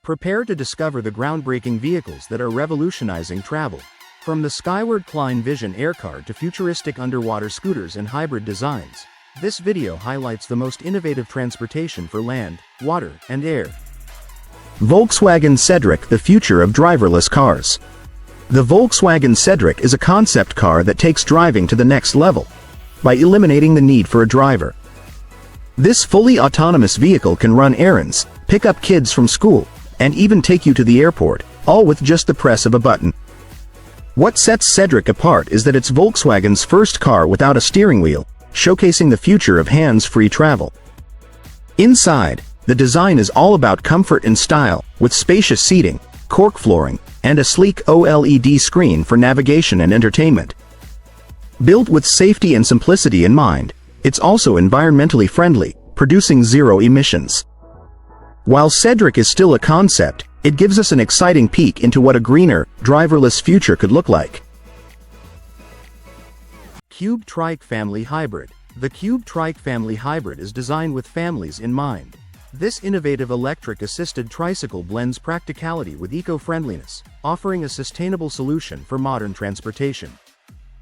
Prepare to discover the groundbreaking vehicles that are revolutionizing travel. From the skyward Klein Vision AirCar to futuristic underwater scooters and hybrid designs, this video highlights the most innovative transportation for land, water, and air. Volkswagen Cedric, the future of driverless cars. The Volkswagen Cedric is a concept car that takes driving to the next level by eliminating the need for a driver. This fully autonomous vehicle can run errands, pick up kids from school, and even take you to the airport, all with just the press of a button. What sets Cedric apart is that it's Volkswagen's first car without a steering wheel, showcasing the future of hands-free travel. Inside, the design is all about comfort and style, with spacious seating, cork flooring, and a sleek OLED screen for navigation and entertainment. Built with safety and simplicity in mind, it's also environmentally friendly, producing zero emissions. While Cedric is still a concept, it gives us an exciting peek into what a greener, driverless future could look like. Cube Trike Family Hybrid. The Cube Trike Family Hybrid is designed with families in mind. This innovative electric-assisted tricycle blends practicality with eco-friendliness, offering a sustainable solution for modern transportation.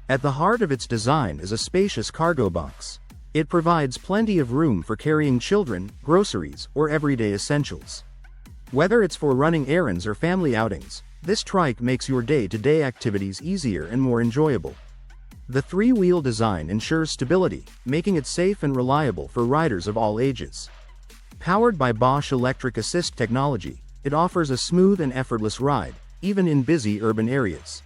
At the heart of its design is a spacious cargo box. It provides plenty of room for carrying children, groceries, or everyday essentials. Whether it's for running errands or family outings, this trike makes your day-to-day activities easier and more enjoyable. The three-wheel design ensures stability, making it safe and reliable for riders of all ages. Powered by Bosch electric assist technology, it offers a smooth and effortless ride, even in busy urban areas.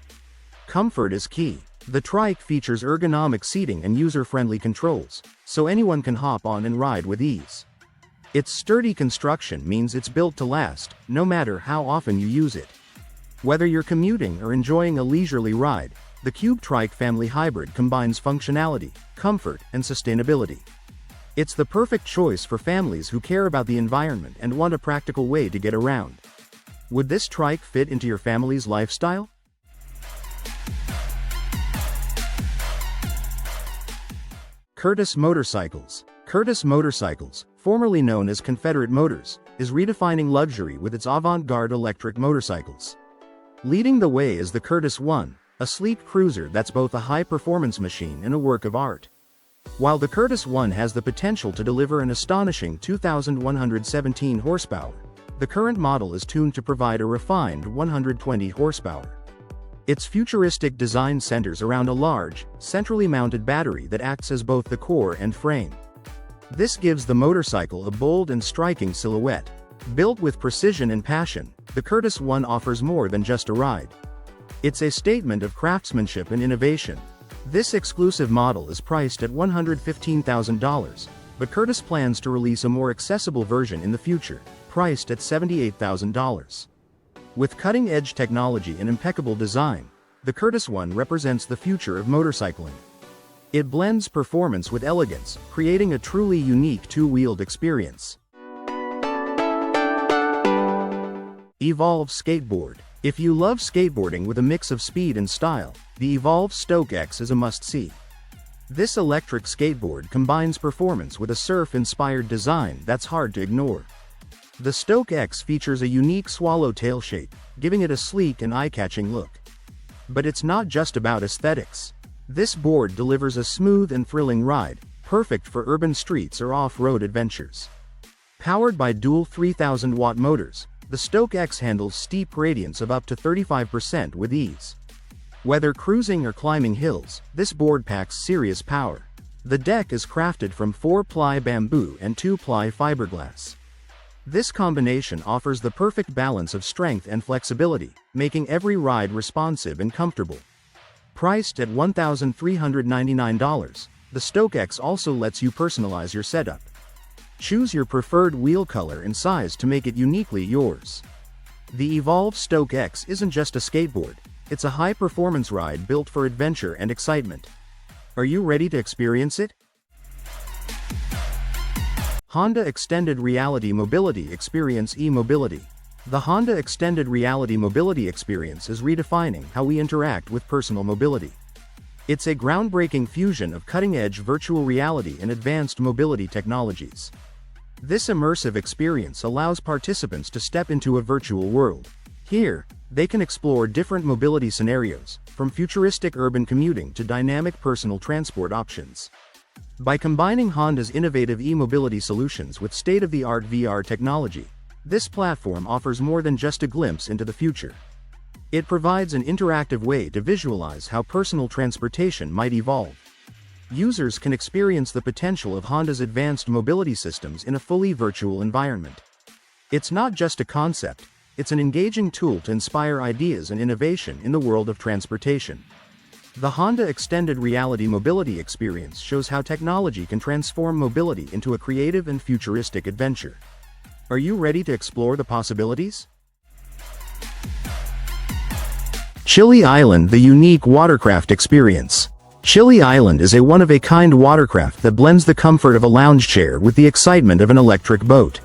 Comfort is key. The trike features ergonomic seating and user-friendly controls, so anyone can hop on and ride with ease. Its sturdy construction means it's built to last, no matter how often you use it. Whether you're commuting or enjoying a leisurely ride, the Cube Trike Family Hybrid combines functionality, comfort, and sustainability. It's the perfect choice for families who care about the environment and want a practical way to get around. Would this trike fit into your family's lifestyle? Curtiss Motorcycles. Curtiss Motorcycles, formerly known as Confederate Motors, is redefining luxury with its avant-garde electric motorcycles. Leading the way is the Curtiss One, a sleek cruiser that's both a high-performance machine and a work of art. While the Curtiss One has the potential to deliver an astonishing 2,117 horsepower, the current model is tuned to provide a refined 120 horsepower. Its futuristic design centers around a large, centrally mounted battery that acts as both the core and frame. This gives the motorcycle a bold and striking silhouette. Built with precision and passion, the Curtiss One offers more than just a ride. It's a statement of craftsmanship and innovation. This exclusive model is priced at $115,000, but Curtiss plans to release a more accessible version in the future, priced at $78,000. With cutting-edge technology and impeccable design, the Curtiss One represents the future of motorcycling. It blends performance with elegance, creating a truly unique two-wheeled experience. Evolve Skateboard. If you love skateboarding with a mix of speed and style, the Evolve Stoke X is a must-see. This electric skateboard combines performance with a surf-inspired design that's hard to ignore. The Stoke X features a unique swallowtail shape, giving it a sleek and eye-catching look. But it's not just about aesthetics. This board delivers a smooth and thrilling ride, perfect for urban streets or off-road adventures. Powered by dual 3,000-watt motors, the Stoke X handles steep gradients of up to 35% with ease. Whether cruising or climbing hills, this board packs serious power. The deck is crafted from 4-ply bamboo and 2-ply fiberglass. This combination offers the perfect balance of strength and flexibility, making every ride responsive and comfortable. Priced at $1,399, the Stoke X also lets you personalize your setup. Choose your preferred wheel color and size to make it uniquely yours. The Evolve Stoke X isn't just a skateboard, it's a high-performance ride built for adventure and excitement. Are you ready to experience it? Honda Extended Reality Mobility Experience e-Mobility. The Honda Extended Reality Mobility Experience is redefining how we interact with personal mobility. It's a groundbreaking fusion of cutting-edge virtual reality and advanced mobility technologies. This immersive experience allows participants to step into a virtual world. Here, they can explore different mobility scenarios, from futuristic urban commuting to dynamic personal transport options. By combining Honda's innovative e-mobility solutions with state-of-the-art VR technology, this platform offers more than just a glimpse into the future. It provides an interactive way to visualize how personal transportation might evolve. Users can experience the potential of Honda's advanced mobility systems in a fully virtual environment. It's not just a concept, it's an engaging tool to inspire ideas and innovation in the world of transportation. The Honda Extended Reality Mobility Experience shows how technology can transform mobility into a creative and futuristic adventure. Are you ready to explore the possibilities? Chilli Island, the unique watercraft experience. Chilli Island is a one-of-a-kind watercraft that blends the comfort of a lounge chair with the excitement of an electric boat.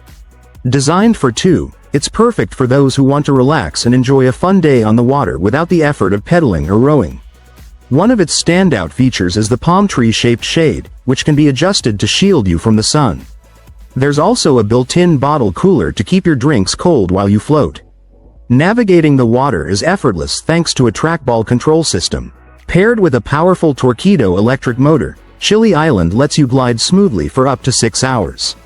Designed for two, it's perfect for those who want to relax and enjoy a fun day on the water without the effort of pedaling or rowing. One of its standout features is the palm tree-shaped shade, which can be adjusted to shield you from the sun. There's also a built-in bottle cooler to keep your drinks cold while you float. Navigating the water is effortless thanks to a trackball control system. Paired with a powerful Torqeedo electric motor, Chilli Island lets you glide smoothly for up to 6 hours.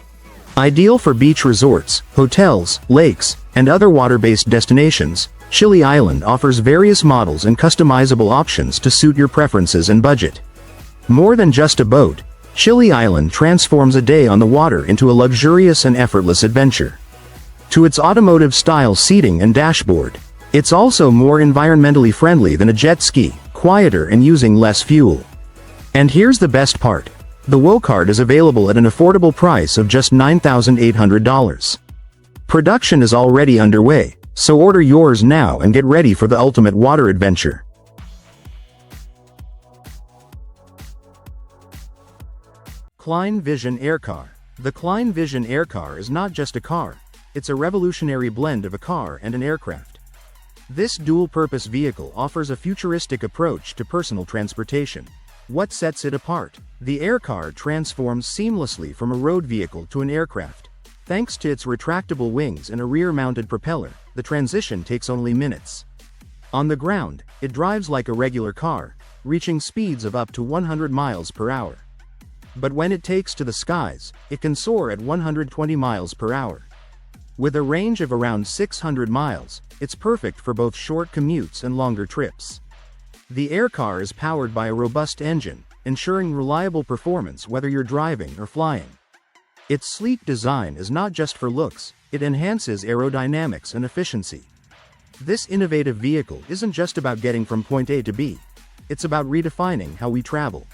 Ideal for beach resorts, hotels, lakes, and other water-based destinations, Chilli Island offers various models and customizable options to suit your preferences and budget. More than just a boat, Chilli Island transforms a day on the water into a luxurious and effortless adventure. To its automotive-style seating and dashboard, it's also more environmentally friendly than a jet ski, quieter and using less fuel. And here's the best part. The WOCard is available at an affordable price of just $9,800. Production is already underway, so order yours now and get ready for the ultimate water adventure. Klein Vision AirCar. The Klein Vision AirCar is not just a car, it's a revolutionary blend of a car and an aircraft. This dual-purpose vehicle offers a futuristic approach to personal transportation. What sets it apart? The AirCar transforms seamlessly from a road vehicle to an aircraft. Thanks to its retractable wings and a rear-mounted propeller, the transition takes only minutes. On the ground, it drives like a regular car, reaching speeds of up to 100 miles per hour. But when it takes to the skies, it can soar at 120 miles per hour. With a range of around 600 miles, it's perfect for both short commutes and longer trips. The AirCar is powered by a robust engine, ensuring reliable performance whether you're driving or flying. Its sleek design is not just for looks, it enhances aerodynamics and efficiency. This innovative vehicle isn't just about getting from point A to B, it's about redefining how we travel.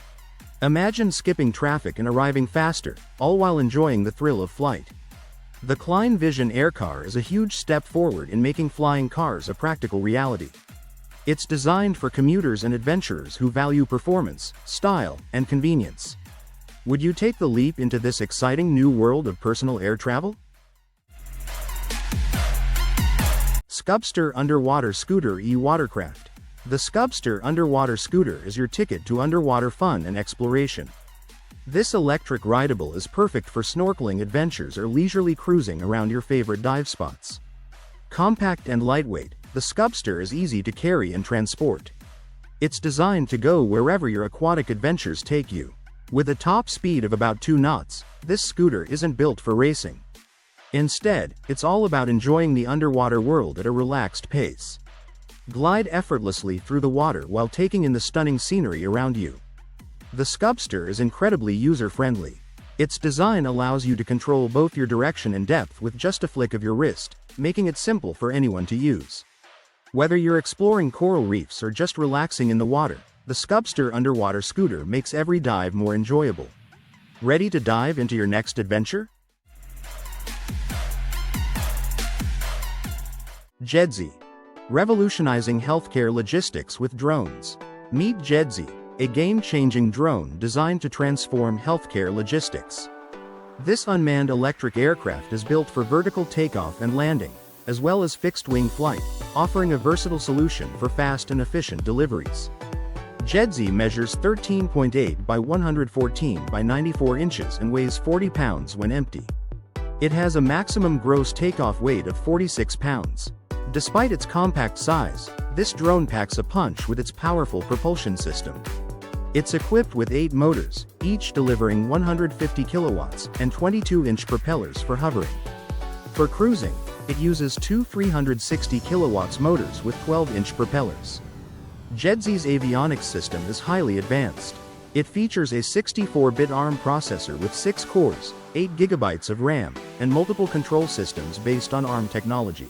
Imagine skipping traffic and arriving faster, all while enjoying the thrill of flight. The Klein Vision AirCar is a huge step forward in making flying cars a practical reality. It's designed for commuters and adventurers who value performance, style, and convenience. Would you take the leap into this exciting new world of personal air travel? Scubster Underwater Scooter E-Watercraft. The Scubster Underwater Scooter is your ticket to underwater fun and exploration. This electric rideable is perfect for snorkeling adventures or leisurely cruising around your favorite dive spots. Compact and lightweight, the Scubster is easy to carry and transport. It's designed to go wherever your aquatic adventures take you. With a top speed of about 2 knots, this scooter isn't built for racing. Instead, it's all about enjoying the underwater world at a relaxed pace. Glide effortlessly through the water while taking in the stunning scenery around you. The Scubster is incredibly user-friendly. Its design allows you to control both your direction and depth with just a flick of your wrist, making it simple for anyone to use. Whether you're exploring coral reefs or just relaxing in the water, the Scubster Underwater Scooter makes every dive more enjoyable. Ready to dive into your next adventure? JEDSY. Revolutionizing healthcare logistics with drones. Meet JEDSY, a game-changing drone designed to transform healthcare logistics. This unmanned electric aircraft is built for vertical takeoff and landing, as well as fixed-wing flight, offering a versatile solution for fast and efficient deliveries. JEDSY measures 13.8 by 114 by 94 inches and weighs 40 pounds when empty. It has a maximum gross takeoff weight of 46 pounds. Despite its compact size, this drone packs a punch with its powerful propulsion system. It's equipped with 8 motors, each delivering 150 kilowatts, and 22-inch propellers for hovering. For cruising, it uses two 360 kilowatts motors with 12-inch propellers. JEDSY's avionics system is highly advanced. It features a 64-bit ARM processor with 6 cores, 8 GB of RAM, and multiple control systems based on ARM technology.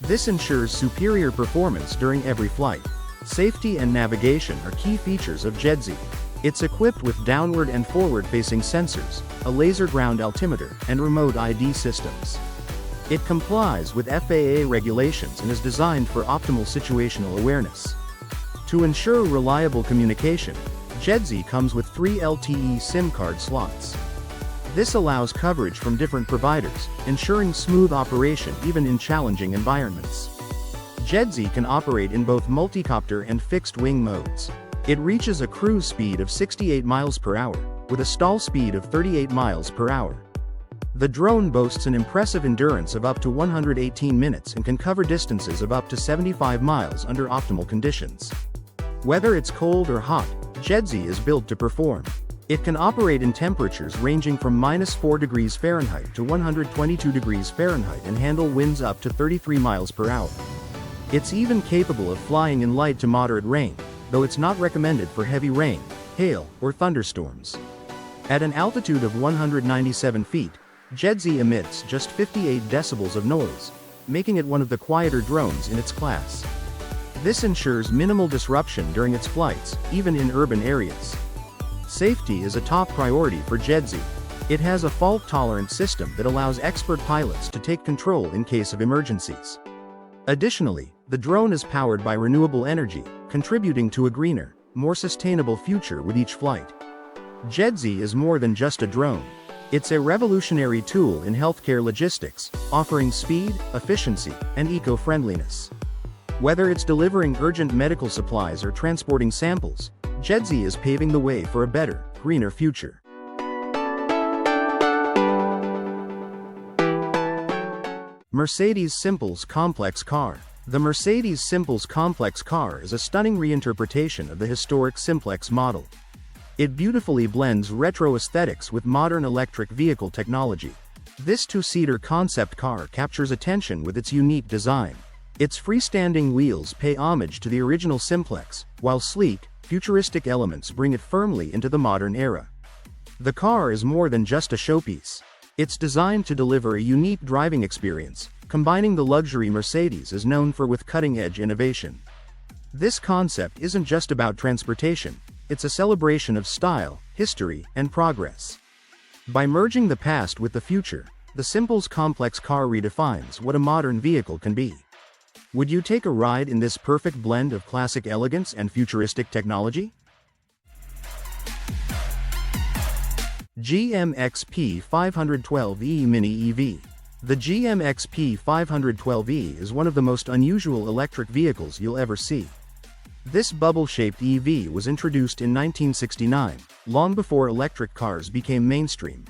This ensures superior performance during every flight. Safety and navigation are key features of JEDSY. It's equipped with downward and forward-facing sensors, a laser ground altimeter, and remote ID systems. It complies with FAA regulations and is designed for optimal situational awareness. To ensure reliable communication, JEDSY comes with 3 LTE SIM card slots. This allows coverage from different providers, ensuring smooth operation even in challenging environments. JEDSY can operate in both multicopter and fixed-wing modes. It reaches a cruise speed of 68 miles per hour, with a stall speed of 38 miles per hour. The drone boasts an impressive endurance of up to 118 minutes and can cover distances of up to 75 miles under optimal conditions. Whether it's cold or hot, JEDSY is built to perform. It can operate in temperatures ranging from -4 degrees Fahrenheit to 122 degrees Fahrenheit and handle winds up to 33 miles per hour. It's even capable of flying in light to moderate rain, though it's not recommended for heavy rain, hail, or thunderstorms. At an altitude of 197 feet, JEDSY emits just 58 decibels of noise, making it one of the quieter drones in its class. This ensures minimal disruption during its flights, even in urban areas. Safety is a top priority for JEDSY. It has a fault-tolerant system that allows expert pilots to take control in case of emergencies. Additionally, the drone is powered by renewable energy, contributing to a greener, more sustainable future with each flight. JEDSY is more than just a drone. It's a revolutionary tool in healthcare logistics, offering speed, efficiency, and eco-friendliness. Whether it's delivering urgent medical supplies or transporting samples, JEDSY is paving the way for a better, greener future. Mercedes Simples Complex Car. The Mercedes Simples Complex Car is a stunning reinterpretation of the historic Simplex model. It beautifully blends retro aesthetics with modern electric vehicle technology. This two-seater concept car captures attention with its unique design. Its freestanding wheels pay homage to the original Simplex, while sleek, futuristic elements bring it firmly into the modern era. The car is more than just a showpiece. It's designed to deliver a unique driving experience, combining the luxury Mercedes is known for with cutting-edge innovation. This concept isn't just about transportation, it's a celebration of style, history, and progress. By merging the past with the future, the Simples Complex Car redefines what a modern vehicle can be. Would you take a ride in this perfect blend of classic elegance and futuristic technology? GMXP 512E Mini EV. The GMXP 512E is one of the most unusual electric vehicles you'll ever see. This bubble-shaped EV was introduced in 1969, long before electric cars became mainstream.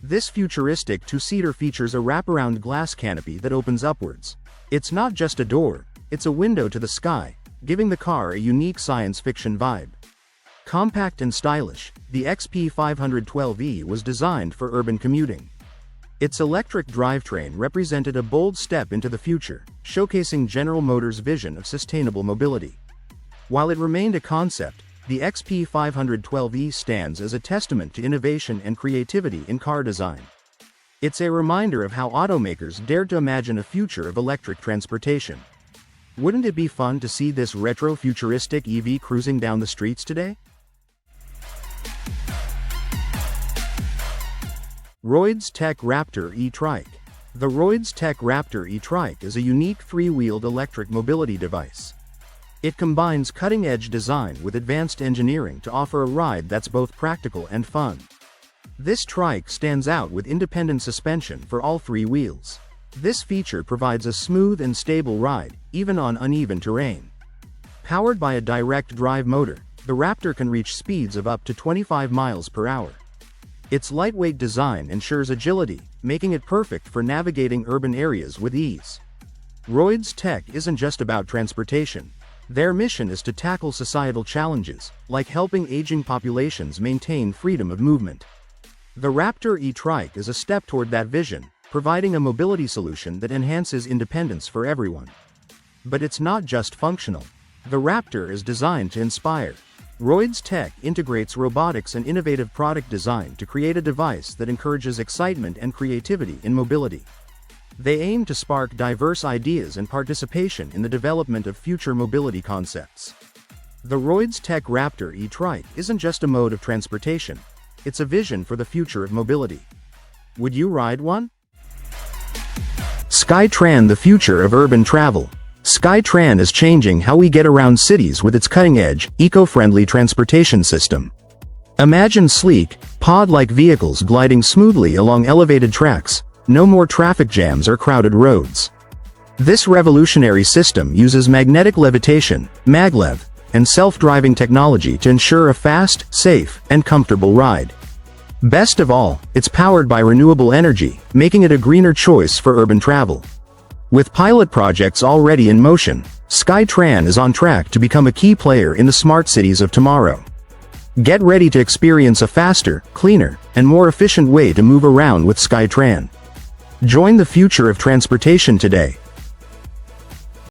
This futuristic two-seater features a wraparound glass canopy that opens upwards. It's not just a door, it's a window to the sky, giving the car a unique science fiction vibe. Compact and stylish, the XP512E was designed for urban commuting. Its electric drivetrain represented a bold step into the future, showcasing General Motors' vision of sustainable mobility. While it remained a concept, the XP512E stands as a testament to innovation and creativity in car design. It's a reminder of how automakers dared to imagine a future of electric transportation. Wouldn't it be fun to see this retro-futuristic EV cruising down the streets today? Roidz Tech Raptor E-Trike. The Roidz Tech Raptor E-Trike is a unique three-wheeled electric mobility device. It combines cutting-edge design with advanced engineering to offer a ride that's both practical and fun. This trike stands out with independent suspension for all three wheels. This feature provides a smooth and stable ride, even on uneven terrain. Powered by a direct drive motor, the Raptor can reach speeds of up to 25 miles per hour. Its lightweight design ensures agility, making it perfect for navigating urban areas with ease. Roidz tech isn't just about transportation. Their mission is to tackle societal challenges, like helping aging populations maintain freedom of movement. The Raptor E-Trike is a step toward that vision, providing a mobility solution that enhances independence for everyone. But it's not just functional. The Raptor is designed to inspire. Roidz tech integrates robotics and innovative product design to create a device that encourages excitement and creativity in mobility. They aim to spark diverse ideas and participation in the development of future mobility concepts. The Roidz tech Raptor E-Trike isn't just a mode of transportation, it's a vision for the future of mobility. Would you ride one? SkyTran, the future of urban travel. SkyTran is changing how we get around cities with its cutting-edge, eco-friendly transportation system. Imagine sleek, pod-like vehicles gliding smoothly along elevated tracks, no more traffic jams or crowded roads. This revolutionary system uses magnetic levitation, maglev, and self-driving technology to ensure a fast, safe, and comfortable ride. Best of all, it's powered by renewable energy, making it a greener choice for urban travel. With pilot projects already in motion, SkyTran is on track to become a key player in the smart cities of tomorrow. Get ready to experience a faster, cleaner, and more efficient way to move around with SkyTran. Join the future of transportation today.